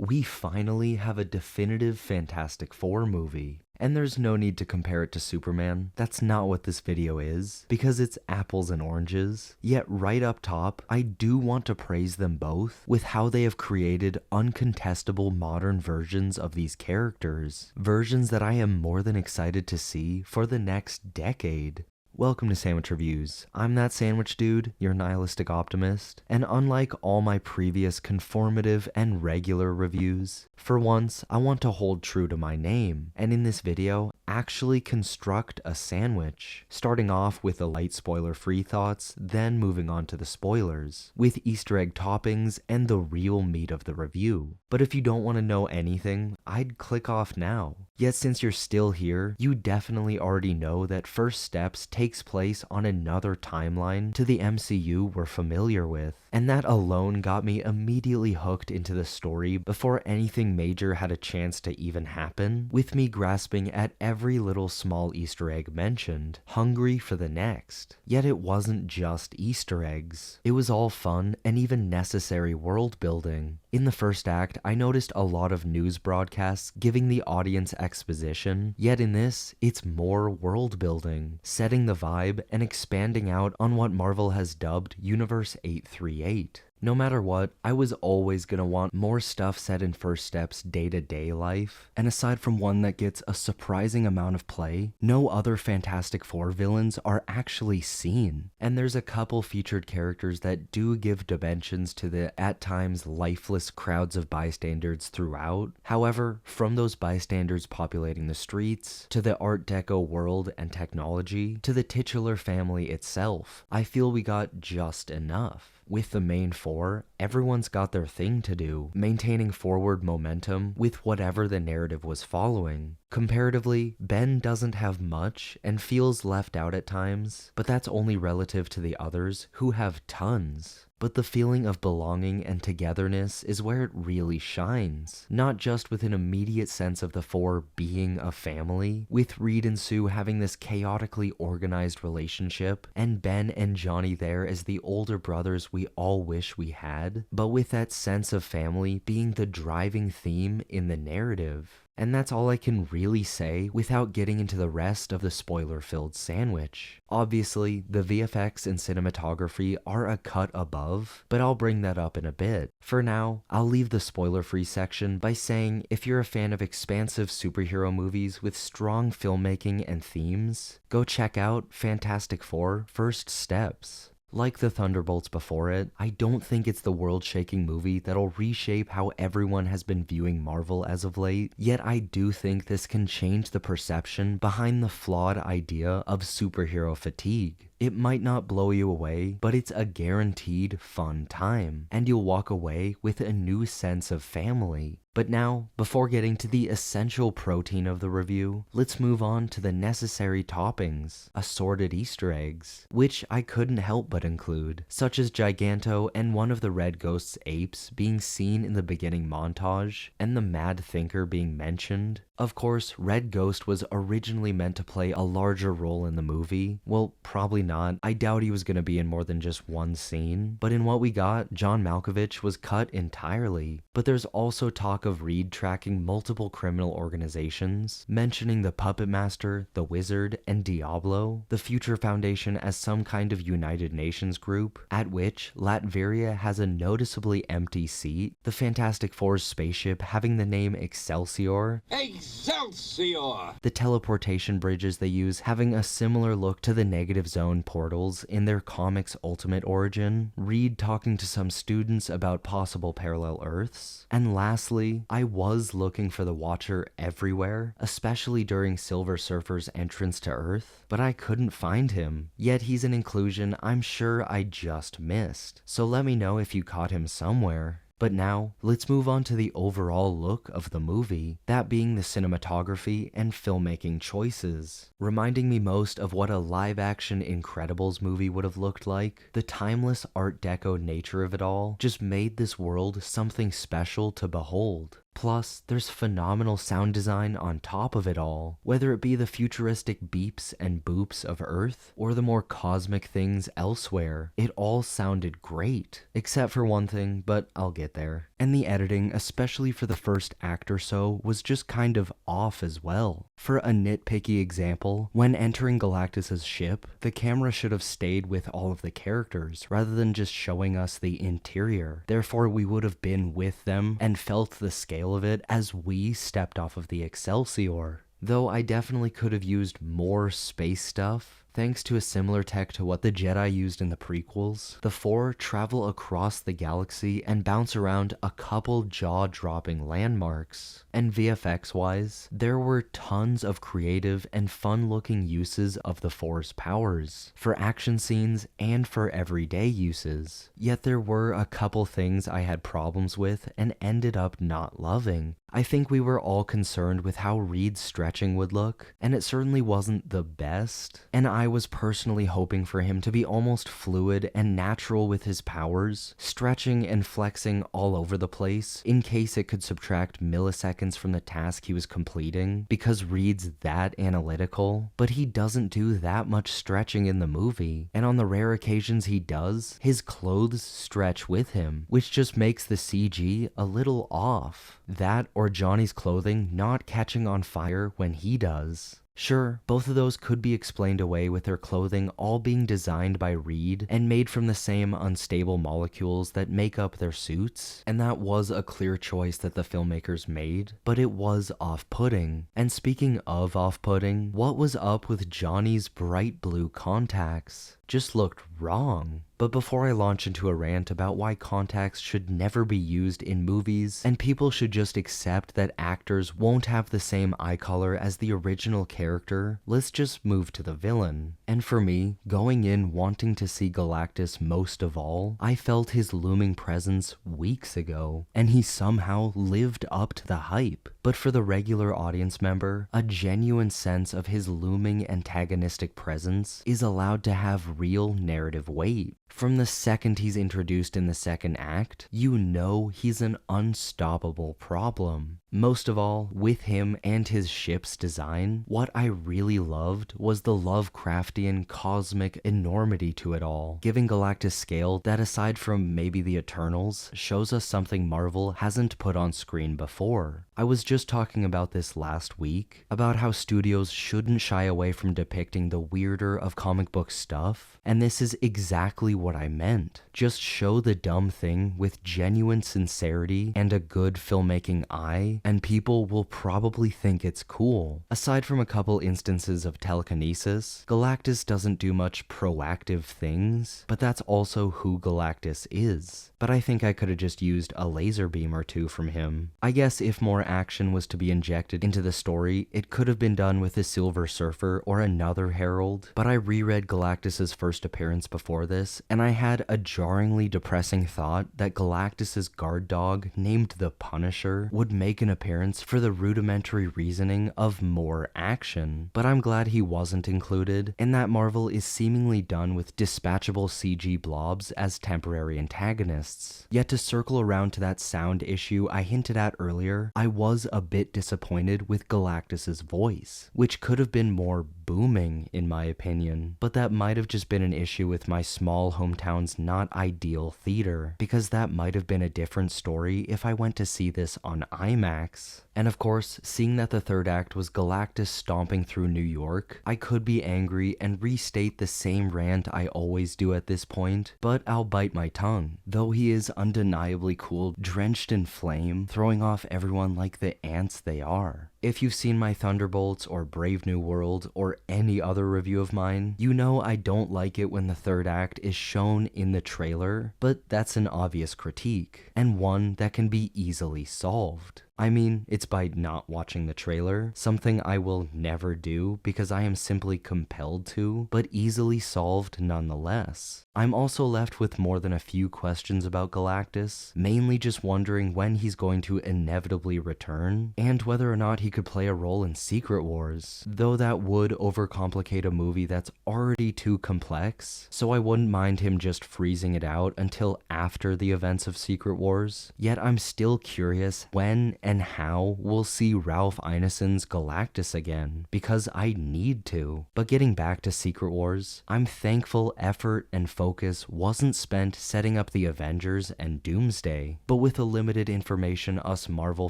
we finally have a definitive Fantastic Four movie. And there's no need to compare it to Superman. That's not what this video is, because it's apples and oranges. Yet right up top, I do want to praise them both with how they have created uncontestable modern versions of these characters. Versions that I am more than excited to see for the next decade. Welcome to Sandwich Reviews. I'm that sandwich dude, your nihilistic optimist, and unlike all my previous conformative and regular reviews, for once I want to hold true to my name, and in this video, actually construct a sandwich, starting off with the light spoiler-free thoughts, then moving on to the spoilers, with Easter egg toppings and the real meat of the review. But if you don't want to know anything, I'd click off now. Yet since you're still here, you definitely already know that First Steps takes place on another timeline to the MCU we're familiar with, and that alone got me immediately hooked into the story before anything major had a chance to even happen, with me grasping at every little small Easter egg mentioned, hungry for the next. Yet it wasn't just Easter eggs. It was all fun and even necessary world building. In the first act, I noticed a lot of news broadcasts giving the audience exposition, yet in this, it's more world building, setting the vibe and expanding out on what Marvel has dubbed Universe 838. No matter what, I was always gonna want more stuff set in First Steps' day-to-day life, and aside from one that gets a surprising amount of play, no other Fantastic Four villains are actually seen. And there's a couple featured characters that do give dimensions to the, at times, lifeless crowds of bystanders throughout. However, from those bystanders populating the streets, to the Art Deco world and technology, to the titular family itself, I feel we got just enough. With the main four, everyone's got their thing to do, maintaining forward momentum with whatever the narrative was following. Comparatively, Ben doesn't have much and feels left out at times, but that's only relative to the others who have tons. But the feeling of belonging and togetherness is where it really shines, not just with an immediate sense of the four being a family, with Reed and Sue having this chaotically organized relationship, and Ben and Johnny there as the older brothers we all wish we had, but with that sense of family being the driving theme in the narrative. And that's all I can really say without getting into the rest of the spoiler-filled sandwich. Obviously, the VFX and cinematography are a cut above, but I'll bring that up in a bit. For now, I'll leave the spoiler-free section by saying if you're a fan of expansive superhero movies with strong filmmaking and themes, go check out Fantastic Four: First Steps. Like the Thunderbolts before it, I don't think it's the world-shaking movie that'll reshape how everyone has been viewing Marvel as of late, yet I do think this can change the perception behind the flawed idea of superhero fatigue. It might not blow you away, but it's a guaranteed fun time, and you'll walk away with a new sense of family. But now, before getting to the essential protein of the review, let's move on to the necessary toppings, assorted Easter eggs, which I couldn't help but include, such as Giganto and one of the Red Ghost's apes being seen in the beginning montage, and the Mad Thinker being mentioned. Of course, Red Ghost was originally meant to play a larger role in the movie. Well, probably not. I doubt he was going to be in more than just one scene. But in what we got, John Malkovich was cut entirely. But there's also talk of Reed tracking multiple criminal organizations, mentioning the Puppet Master, the Wizard, and Diablo, the Future Foundation as some kind of United Nations group, at which Latveria has a noticeably empty seat, the Fantastic Four's spaceship having the name Excelsior, Excelsior! The teleportation bridges they use having a similar look to the Negative Zone portals in their comics' Ultimate Origin, Reed talking to some students about possible parallel Earths, and lastly, I was looking for the Watcher everywhere, especially during Silver Surfer's entrance to Earth, but I couldn't find him. Yet he's an inclusion I'm sure I just missed, so let me know if you caught him somewhere. But now, let's move on to the overall look of the movie, that being the cinematography and filmmaking choices. Reminding me most of what a live-action Incredibles movie would have looked like, the timeless Art Deco nature of it all just made this world something special to behold. Plus, there's phenomenal sound design on top of it all, whether it be the futuristic beeps and boops of Earth, or the more cosmic things elsewhere. It all sounded great, except for one thing, but I'll get there. And the editing, especially for the first act or so, was just kind of off as well. For a nitpicky example, when entering Galactus's ship, the camera should have stayed with all of the characters, rather than just showing us the interior. Therefore, we would have been with them and felt the scale of it as we stepped off of the Excelsior. Though I definitely could have used more space stuff. Thanks to a similar tech to what the Jedi used in the prequels, the Four travel across the galaxy and bounce around a couple jaw-dropping landmarks. And VFX-wise, there were tons of creative and fun-looking uses of the Four's powers, for action scenes and for everyday uses. Yet there were a couple things I had problems with and ended up not loving. I think we were all concerned with how Reed's stretching would look, and it certainly wasn't the best, and I was personally hoping for him to be almost fluid and natural with his powers, stretching and flexing all over the place, in case it could subtract milliseconds from the task he was completing, because Reed's that analytical, but he doesn't do that much stretching in the movie, and on the rare occasions he does, his clothes stretch with him, which just makes the CG a little off. That or Johnny's clothing not catching on fire when he does. Sure, both of those could be explained away with their clothing all being designed by Reed and made from the same unstable molecules that make up their suits, and that was a clear choice that the filmmakers made, but it was off-putting. And speaking of off-putting, what was up with Johnny's bright blue contacts? Just looked wrong. But before I launch into a rant about why contacts should never be used in movies, and people should just accept that actors won't have the same eye color as the original character, let's just move to the villain. And for me, going in wanting to see Galactus most of all, I felt his looming presence weeks ago, and he somehow lived up to the hype. But for the regular audience member, a genuine sense of his looming antagonistic presence is allowed to have real narrative weight. From the second he's introduced in the second act, you know he's an unstoppable problem. Most of all, with him and his ship's design, what I really loved was the Lovecraftian cosmic enormity to it all, giving Galactus scale that aside from maybe the Eternals, shows us something Marvel hasn't put on screen before. I was just talking about this last week, about how studios shouldn't shy away from depicting the weirder of comic book stuff, and this is exactly what I meant. Just show the dumb thing with genuine sincerity and a good filmmaking eye, and people will probably think it's cool. Aside from a couple instances of telekinesis, Galactus doesn't do much proactive things, but that's also who Galactus is. But I think I could have just used a laser beam or two from him. I guess if more action was to be injected into the story, it could have been done with the Silver Surfer or another Herald, but I reread Galactus's first appearance before this, and I had a jarringly depressing thought that Galactus's guard dog, named the Punisher, would make an appearance for the rudimentary reasoning of more action. But I'm glad he wasn't included, and that Marvel is seemingly done with dispatchable CG blobs as temporary antagonists. Yet to circle around to that sound issue I hinted at earlier, I was a bit disappointed with Galactus's voice, which could have been more booming in my opinion, but that might have just been an issue with my small hometown's not ideal theater, because that might have been a different story if I went to see this on IMAX. And of course, seeing that the third act was Galactus stomping through New York, I could be angry and restate the same rant I always do at this point, but I'll bite my tongue. Though he is undeniably cool, drenched in flame, throwing off everyone like the ants they are. If you've seen my Thunderbolts or Brave New World or any other review of mine, you know I don't like it when the third act is shown in the trailer, but that's an obvious critique, and one that can be easily solved. I mean, it's by not watching the trailer, something I will never do because I am simply compelled to, but easily solved nonetheless. I'm also left with more than a few questions about Galactus, mainly just wondering when he's going to inevitably return, and whether or not he could play a role in Secret Wars, though that would overcomplicate a movie that's already too complex, so I wouldn't mind him just freezing it out until after the events of Secret Wars. Yet I'm still curious when and how we'll see Ralph Ineson's Galactus again, because I need to. But getting back to Secret Wars, I'm thankful effort and focus wasn't spent setting up the Avengers and Doomsday, but with the limited information us Marvel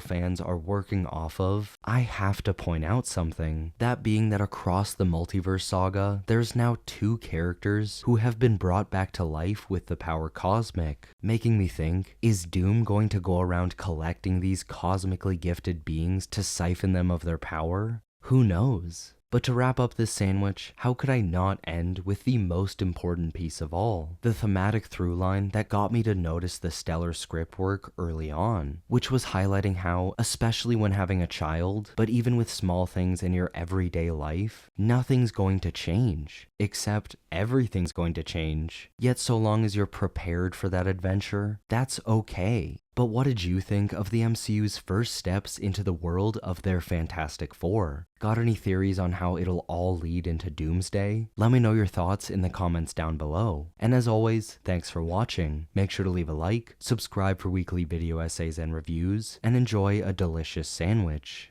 fans are working off of, I have to point out something. That being that across the multiverse saga, there's now 2 characters who have been brought back to life with the power cosmic, making me think, is Doom going to go around collecting these cosmically gifted beings to siphon them of their power? Who knows? But to wrap up this sandwich, how could I not end with the most important piece of all? The thematic through line that got me to notice the stellar script work early on, which was highlighting how, especially when having a child, but even with small things in your everyday life, nothing's going to change. Except everything's going to change. Yet so long as you're prepared for that adventure, that's okay. But what did you think of the MCU's first steps into the world of their Fantastic Four? Got any theories on how it'll all lead into Doomsday? Let me know your thoughts in the comments down below. And as always, thanks for watching. Make sure to leave a like, subscribe for weekly video essays and reviews, and enjoy a delicious sandwich.